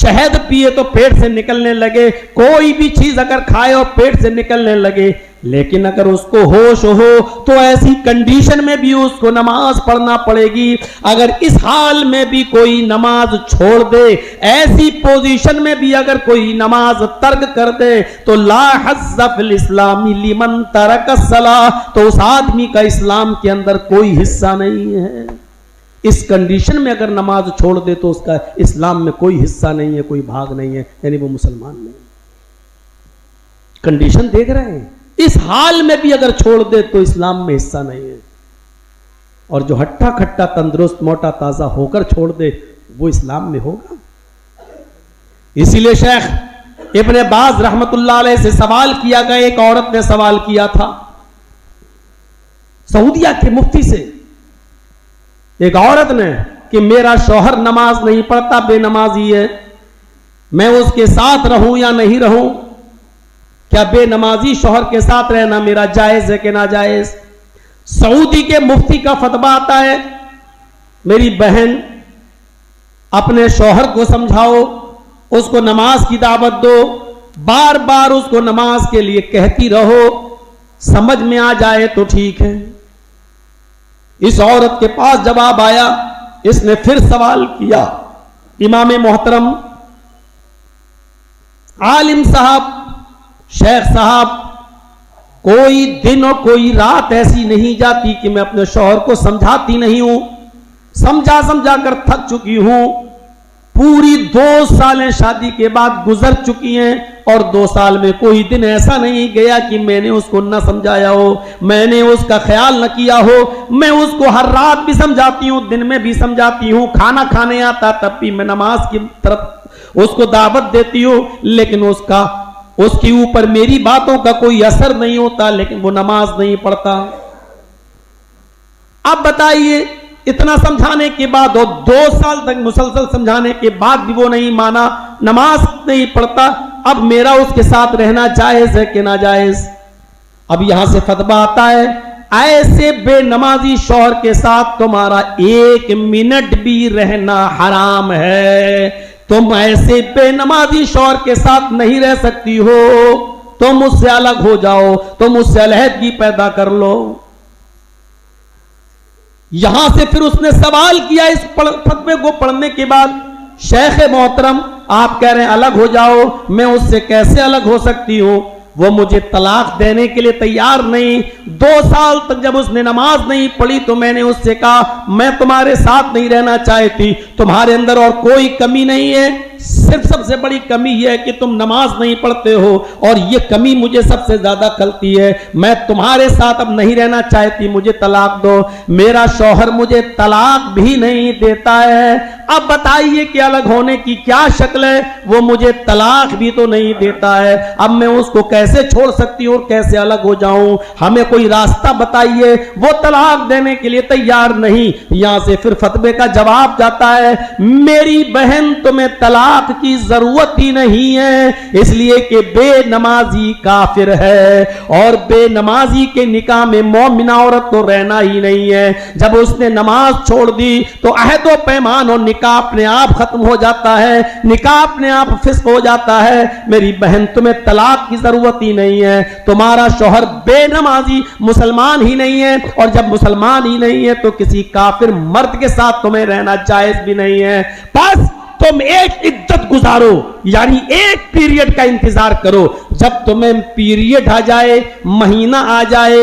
شہد پیے تو پیٹ سے نکلنے لگے، کوئی بھی چیز اگر کھائے اور پیٹ سے نکلنے لگے، لیکن اگر اس کو ہوش ہو تو ایسی کنڈیشن میں بھی اس کو نماز پڑھنا پڑے گی۔ اگر اس حال میں بھی کوئی نماز چھوڑ دے، ایسی پوزیشن میں بھی اگر کوئی نماز ترک کر دے تو لا حظ فی الاسلام لمن ترک الصلاۃ، تو اس آدمی کا اسلام کے اندر کوئی حصہ نہیں ہے۔ اس کنڈیشن میں اگر نماز چھوڑ دے تو اس کا اسلام میں کوئی حصہ نہیں ہے، کوئی بھاگ نہیں ہے، یعنی وہ مسلمان نہیں۔ کنڈیشن دیکھ رہے ہیں، اس حال میں بھی اگر چھوڑ دے تو اسلام میں حصہ نہیں ہے، اور جو ہٹا کھٹا تندرست موٹا تازہ ہو کر چھوڑ دے وہ اسلام میں ہوگا۔ اسی لیے شیخ ابن باز رحمت اللہ علیہ سے سوال کیا گیا، ایک عورت نے سوال کیا تھا سعودیہ کے مفتی سے، ایک عورت نے کہ میرا شوہر نماز نہیں پڑھتا، بے نمازی ہے، میں اس کے ساتھ رہوں یا نہیں رہوں؟ کیا بے نمازی شوہر کے ساتھ رہنا میرا جائز ہے کہ ناجائز؟ سعودی کے مفتی کا فتویٰ آتا ہے میری بہن اپنے شوہر کو سمجھاؤ، اس کو نماز کی دعوت دو، بار بار اس کو نماز کے لیے کہتی رہو، سمجھ میں آ جائے تو ٹھیک ہے۔ اس عورت کے پاس جواب آیا، اس نے پھر سوال کیا، امام محترم، عالم صاحب، شیخ صاحب، کوئی دن اور کوئی رات ایسی نہیں جاتی کہ میں اپنے شوہر کو سمجھاتی نہیں ہوں، سمجھا کر تھک چکی ہوں، پوری 2 سالیں شادی کے بعد گزر چکی ہیں اور 2 سال میں کوئی دن ایسا نہیں گیا کہ میں نے اس کو نہ سمجھایا ہو، میں نے اس کا خیال نہ کیا ہو۔ میں اس کو ہر رات بھی سمجھاتی ہوں، دن میں بھی سمجھاتی ہوں، کھانا کھانے آتا تب بھی میں نماز کی طرف اس کو دعوت دیتی ہوں، لیکن اس کے اوپر میری باتوں کا کوئی اثر نہیں ہوتا، لیکن وہ نماز نہیں پڑھتا۔ اب بتائیے، اتنا سمجھانے کے بعد اور 2 سال تک مسلسل سمجھانے کے بعد بھی وہ نہیں مانا، نماز نہیں پڑھتا، اب میرا اس کے ساتھ رہنا جائز ہے کہ ناجائز؟ اب یہاں سے فتویٰ آتا ہے، ایسے بے نمازی شوہر کے ساتھ تمہارا 1 منٹ بھی رہنا حرام ہے۔ تم ایسے بے نمازی شوہر کے ساتھ نہیں رہ سکتی ہو، تم اس سے الگ ہو جاؤ، تم اس سے علیحدگی پیدا کر لو۔ یہاں سے پھر اس نے سوال کیا اس فتوے کو پڑھنے کے بعد، شیخ محترم آپ کہہ رہے ہیں الگ ہو جاؤ، میں اس سے کیسے الگ ہو سکتی ہوں؟ وہ مجھے طلاق دینے کے لیے تیار نہیں۔ 2 سال تک جب اس نے نماز نہیں پڑھی تو میں نے اس سے کہا میں تمہارے ساتھ نہیں رہنا چاہتی، تمہارے اندر اور کوئی کمی نہیں ہے، صرف سب سے بڑی کمی یہ ہے کہ تم نماز نہیں پڑھتے ہو، اور یہ کمی مجھے سب سے زیادہ کھلتی ہے، میں تمہارے ساتھ اب نہیں رہنا چاہتی، مجھے طلاق دو۔ میرا شوہر مجھے طلاق بھی نہیں دیتا ہے۔ اب بتائیے کہ الگ ہونے کی کیا شکل ہے؟ وہ مجھے طلاق بھی تو نہیں دیتا ہے، اب میں اس کو کیسے چھوڑ سکتی ہوں اور کیسے الگ ہو جاؤں؟ ہمیں کوئی راستہ بتائیے۔ وہ طلاق دینے کے لیے تیار نہیں۔ یہاں سے پھر فتوے کا جواب جاتا ہے، میری بہن تمہیں طلاق کی ضرورت ہی نہیں ہے، اس لیے کہ بے نمازی کافر ہے، اور بے نمازی کے نکاح میں مومنہ عورت تو رہنا ہی نہیں ہے۔ جب اس نے نماز چھوڑ دی تو عہد و پیمان اور نکاح اپنے آپ ختم ہو جاتا ہے، نکاح اپنے آپ فسخ ہو جاتا ہے۔ میری بہن تمہیں طلاق کی ضرورت ہی نہیں ہے، تمہارا شوہر بے نمازی مسلمان ہی نہیں ہے، اور جب مسلمان ہی نہیں ہے تو کسی کافر مرد کے ساتھ تمہیں رہنا جائز بھی نہیں ہے۔ بس تم ایک عدت گزارو، یعنی ایک پیریڈ کا انتظار کرو، جب تمہیں پیریڈ آ جائے، مہینہ آ جائے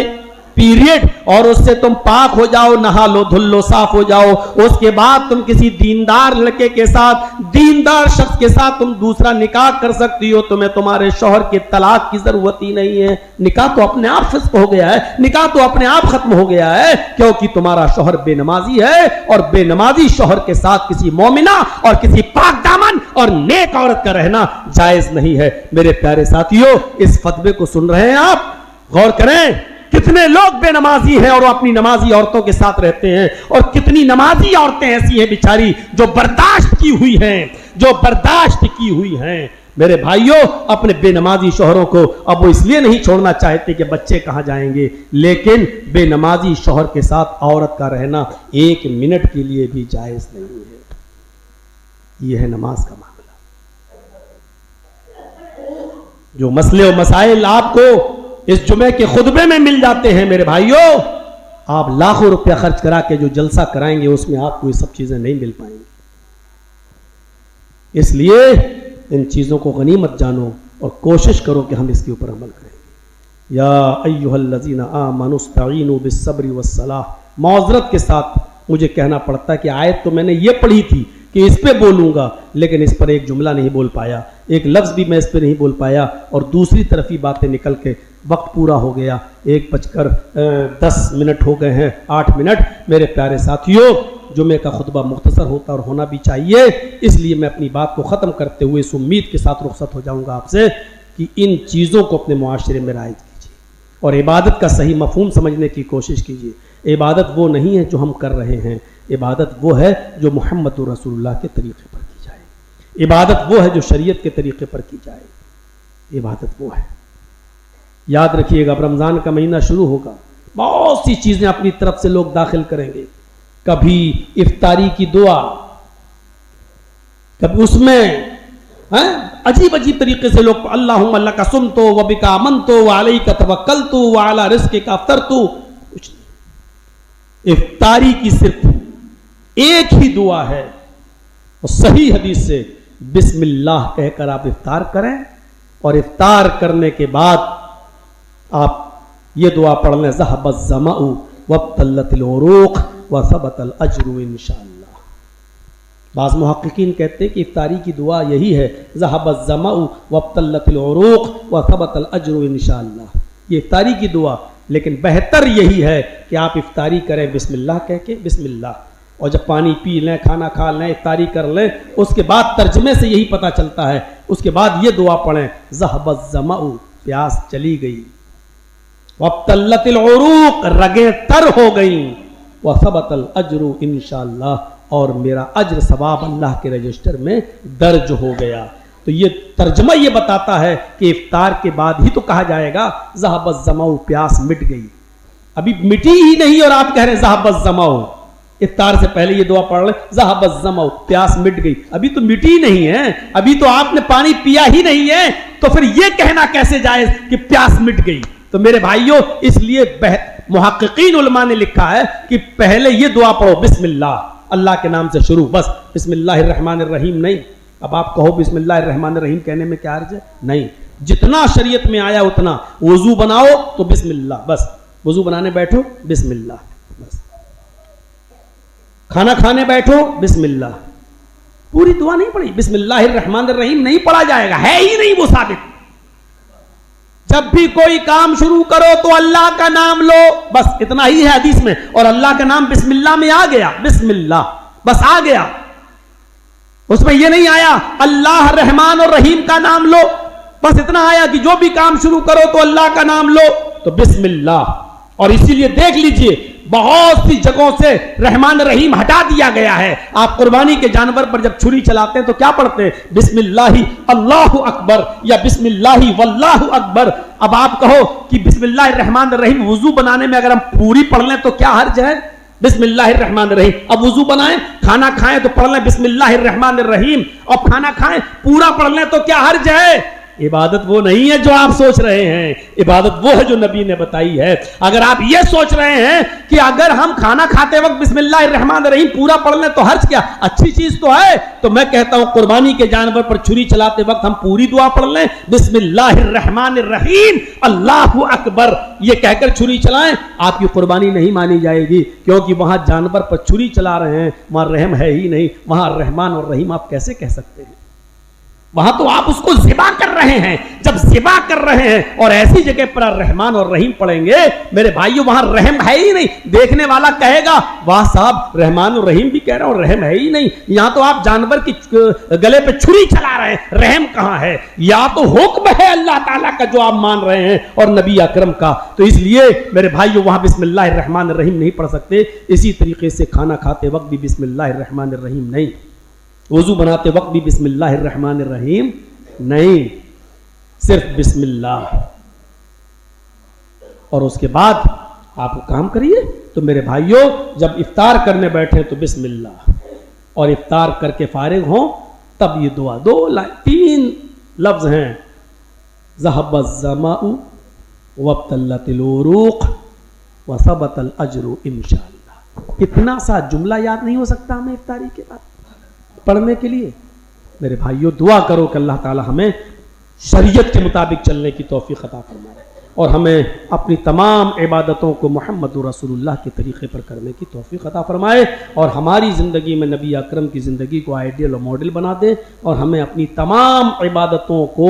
پیریڈ، اور اس سے تم پاک ہو جاؤ، نہا لو دھل لو صاف ہو جاؤ، اس کے بعد تم کسی دیندار لڑکے کے ساتھ، دیندار شخص کے ساتھ تم دوسرا نکاح کر سکتی ہو، تمہیں تمہارے شوہر کے طلاق کی ضرورت ہی نہیں ہے۔ نکاح تو اپنے آپ فسخ ہو گیا ہے، نکاح تو اپنے آپ ختم ہو گیا ہے، کیونکہ تمہارا شوہر بے نمازی ہے، اور بے نمازی شوہر کے ساتھ کسی مومنہ اور کسی پاک دامن اور نیک عورت کا رہنا جائز نہیں ہے۔ میرے پیارے ساتھیوں، اس فتوے کو سن رہے ہیں آپ؟ غور کریں، کتنے لوگ بے نمازی ہیں اور وہ اپنی نمازی عورتوں کے ساتھ رہتے ہیں، اور کتنی نمازی عورتیں ایسی ہیں بیچاری جو برداشت کی ہوئی ہیں۔ میرے بھائیوں، اپنے بے نمازی شوہروں کو اب وہ اس لیے نہیں چھوڑنا چاہتے کہ بچے کہاں جائیں گے، لیکن بے نمازی شوہر کے ساتھ عورت کا رہنا 1 منٹ کے لیے بھی جائز نہیں ہے۔ یہ ہے نماز کا معاملہ۔ جو مسئلے و مسائل آپ کو اس جمعے کے خطبے میں مل جاتے ہیں میرے بھائیوں، آپ لاکھوں روپیہ خرچ کرا کے جو جلسہ کرائیں گے اس میں آپ کو یہ سب چیزیں نہیں مل پائیں گی۔ اس لیے ان چیزوں کو غنیمت جانو اور کوشش کرو کہ ہم اس کے اوپر عمل کریں۔ یا ایھا الذین آمنوا استعینوا بالصبر والصلاۃ۔ معذرت کے ساتھ مجھے کہنا پڑتا ہے کہ آیت تو میں نے یہ پڑھی تھی کہ اس پہ بولوں گا، لیکن اس پر ایک جملہ نہیں بول پایا، ایک لفظ بھی میں اس پہ نہیں بول پایا، اور دوسری طرف ہی باتیں نکل کے وقت پورا ہو گیا۔ 1:10 ہو گئے ہیں، 8 منٹ۔ میرے پیارے ساتھیوں، جمعے کا خطبہ مختصر ہوتا اور ہونا بھی چاہیے، اس لیے میں اپنی بات کو ختم کرتے ہوئے اس امید کے ساتھ رخصت ہو جاؤں گا آپ سے کہ ان چیزوں کو اپنے معاشرے میں رائج کیجیے، اور عبادت کا صحیح مفہوم سمجھنے کی کوشش کیجیے۔ عبادت وہ نہیں ہے جو ہم کر رہے ہیں، عبادت وہ ہے جو محمد رسول اللہ کے طریقے پر کی جائے، عبادت وہ ہے جو شریعت کے طریقے پر کی جائے، عبادت وہ ہے۔ یاد رکھیے گا، اب رمضان کا مہینہ شروع ہوگا، بہت سی چیزیں اپنی طرف سے لوگ داخل کریں گے. کبھی افطاری کی دعا، کبھی اس میں عجیب عجیب طریقے سے لوگ اللہم اللہ کا سمتو و بکا آمنتو و علیک توکلتو و علی رزقک افطرتو. کچھ نہیں، افطاری کی صرف ایک ہی دعا ہے، اور صحیح حدیث سے بسم اللہ کہہ کر آپ افطار کریں، اور افطار کرنے کے بعد آپ یہ دعا پڑھ لیں ذہب الظمأ وابتلت العروق وثبت الاجر انشاءاللہ. بعض محققین کہتے ہیں کہ افطاری کی دعا یہی ہے ذہب الظمأ وابتلت العروق وثبت الاجر انشاءاللہ، یہ افطاری کی دعا. لیکن بہتر یہی ہے کہ آپ افطاری کریں بسم اللہ کہہ کے، بسم اللہ، اور جب پانی پی لیں، کھانا کھا لیں، افطاری کر لیں، اس کے بعد ترجمے سے یہی پتہ چلتا ہے، اس کے بعد یہ دعا پڑھیں ذہب الظمأ، پیاس چلی گئی، وابتلت العروق، رگیں تر ہو گئیں، وثبت الاجر انشاءاللہ، اور میرا اجر ثواب اللہ کے رجسٹر میں درج ہو گیا. تو یہ ترجمہ یہ بتاتا ہے کہ افطار کے بعد ہی تو کہا جائے گا ذہب الظمأ، پیاس مٹ گئی. ابھی مٹی ہی نہیں اور آپ کہہ رہے ہیں ذہب الظمأ. افطار سے پہلے یہ دعا پڑھ لیں ذہب الظمأ، پیاس مٹ گئی. ابھی تو مٹی نہیں ہے، ابھی تو آپ نے پانی پیا ہی نہیں ہے، تو پھر یہ کہنا کیسے جائز کہ پیاس مٹ گئی؟ تو میرے بھائیوں، اس لیے محققین علماء نے لکھا ہے کہ پہلے یہ دعا پڑھو بسم اللہ، اللہ کے نام سے شروع، بس بسم اللہ الرحمن الرحیم نہیں. اب آپ کہو بسم اللہ الرحمن الرحیم کہنے میں کیا عرض ہے؟ نہیں، جتنا شریعت میں آیا اتنا. وضو بناؤ تو بسم اللہ، بس وضو بنانے بیٹھو بسم اللہ، بس کھانا کھانے بیٹھو بسم اللہ. پوری دعا نہیں پڑھی، بسم اللہ الرحمن الرحیم نہیں پڑھا جائے گا، ہے ہی نہیں وہ ثابت. جب بھی کوئی کام شروع کرو تو اللہ کا نام لو، بس اتنا ہی ہے حدیث میں، اور اللہ کا نام بسم اللہ میں آ گیا، بسم اللہ بس آ گیا. اس میں یہ نہیں آیا اللہ رحمان اور رحیم کا نام لو، بس اتنا آیا کہ جو بھی کام شروع کرو تو اللہ کا نام لو، تو بسم اللہ. اور اسی لیے دیکھ لیجئے بہت سی جگہوں سے رحمان رحیم ہٹا دیا گیا ہے. آپ قربانی کے جانور پر جب چھری چلاتے ہیں تو کیا پڑھتے ہیں؟ بسم اللہ اللہ اکبر یا بسم اللہ واللہ اکبر. اب آپ کہو کہ بسم اللہ الرحمن الرحیم وضو بنانے میں اگر ہم پوری پڑھ لیں تو کیا حرج ہے؟ بسم اللہ الرحمن الرحیم. اب وضو بنائیں، کھانا کھائیں تو پڑھ لیں بسم اللہ الرحمن الرحیم، اور کھانا کھائیں پورا پڑھ لیں تو کیا حرج ہے؟ عبادت وہ نہیں ہے جو آپ سوچ رہے ہیں، عبادت وہ ہے جو نبی نے بتائی ہے. اگر آپ یہ سوچ رہے ہیں کہ اگر ہم کھانا کھاتے وقت بسم اللہ الرحمن الرحیم پورا پڑھ لیں تو حرج کیا، اچھی چیز تو ہے، تو میں کہتا ہوں قربانی کے جانور پر چھری چلاتے وقت ہم پوری دعا پڑھ لیں بسم اللہ الرحمن الرحیم اللہ اکبر، یہ کہہ کر چھری چلائیں. آپ کی قربانی نہیں مانی جائے گی، کیونکہ وہاں جانور پر چھری چلا رہے ہیں، وہاں رحم ہے ہی نہیں. وہاں رحمان اور رحیم آپ کیسے کہہ سکتے ہیں؟ وہاں تو آپ اس کو ذبح کر رہے ہیں. جب ذبح کر رہے ہیں اور ایسی جگہ پر رحمان اور رحیم پڑھیں گے میرے بھائیو، وہاں رحم ہے ہی نہیں. دیکھنے والا کہے گا واہ صاحب رحمان اور رحیم بھی کہہ رہے ہیں اور رحم ہے ہی نہیں. یہاں تو آپ جانور کی گلے پہ چھری چلا رہے ہیں، رحم کہاں ہے؟ یا تو حکم ہے اللہ تعالیٰ کا جو آپ مان رہے ہیں اور نبی اکرم کا. تو اس لیے میرے بھائیو وہاں بسم اللہ الرحمن الرحیم نہیں پڑھ سکتے. اسی طریقے سے کھانا کھاتے وقت بھی بسم اللہ الرحمن الرحیم نہیں، وضو بناتے وقت بھی بسم اللہ الرحمن الرحیم نہیں، صرف بسم اللہ. اور اس کے بعد آپ کام کریے. تو میرے بھائیوں جب افطار کرنے بیٹھے تو بسم اللہ، اور افطار کر کے فارغ ہوں تب یہ دعا. تین لفظ ہیں ذہب الظمأ وابتلت العروق وثبت الاجر انشاءاللہ. اتنا سا جملہ یاد نہیں ہو سکتا ہمیں افطاری کے بعد پڑھنے کے لیے؟ میرے بھائیوں دعا کرو کہ اللہ تعالی ہمیں شریعت کے مطابق چلنے کی توفیق عطا فرمائے، اور ہمیں اپنی تمام عبادتوں کو محمد رسول اللہ کے طریقے پر کرنے کی توفیق عطا فرمائے، اور ہماری زندگی میں نبی اکرم کی زندگی کو آئیڈیل اور ماڈل بنا دے، اور ہمیں اپنی تمام عبادتوں کو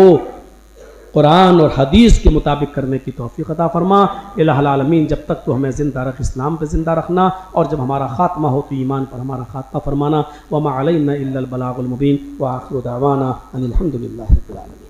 قرآن اور حدیث کے مطابق کرنے کی توفیق عطا فرما. الہ العالمین جب تک تو ہمیں زندہ رکھ، اسلام پہ زندہ رکھنا، اور جب ہمارا خاتمہ ہو تو ایمان پر ہمارا خاتمہ فرمانا. وما علینا الا البلاغ المبین، وآخر دعوانا ان الحمد للہ رب العالمین.